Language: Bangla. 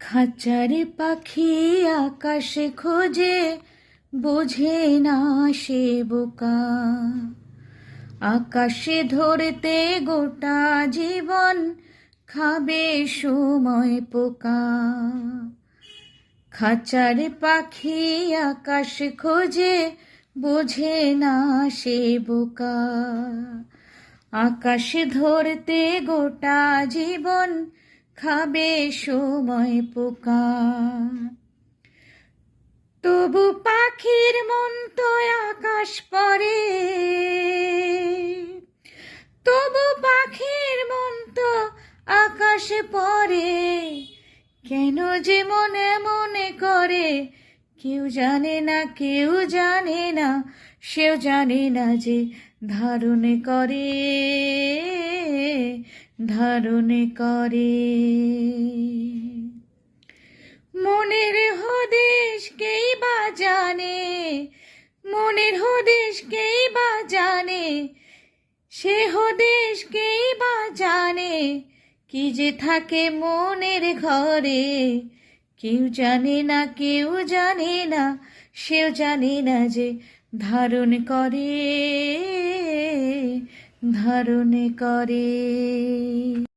খাঁচারে পাখি আকাশে খোঁজে, বোঝে না সে বোকা। আকাশে ধরতে গোটা জীবন খাবে সময় পোকা। খাঁচারে পাখি আকাশে খোঁজে, বোঝে না সে বোকা। আকাশে ধরতে গোটা জীবন খাবে সময় পোকা। তবু পাখির মন তো আকাশ পরে, তবু পাখির মন তো আকাশে পড়ে। কেন যে মনে মনে করে কেউ জানে না, কেউ জানে না, সেও জানে না যে ধারণ করে, ধারণ করে। মনের হদিশ কেই বা জানে, মনের হদিশ কেই বা জানে, সে হদিশ কেই বা জানে কি যে থাকে মনের ঘরে। কেউ জানে না, কেউ জানে না, সেও জানে না যে ধারণ করে, ধারণ করে।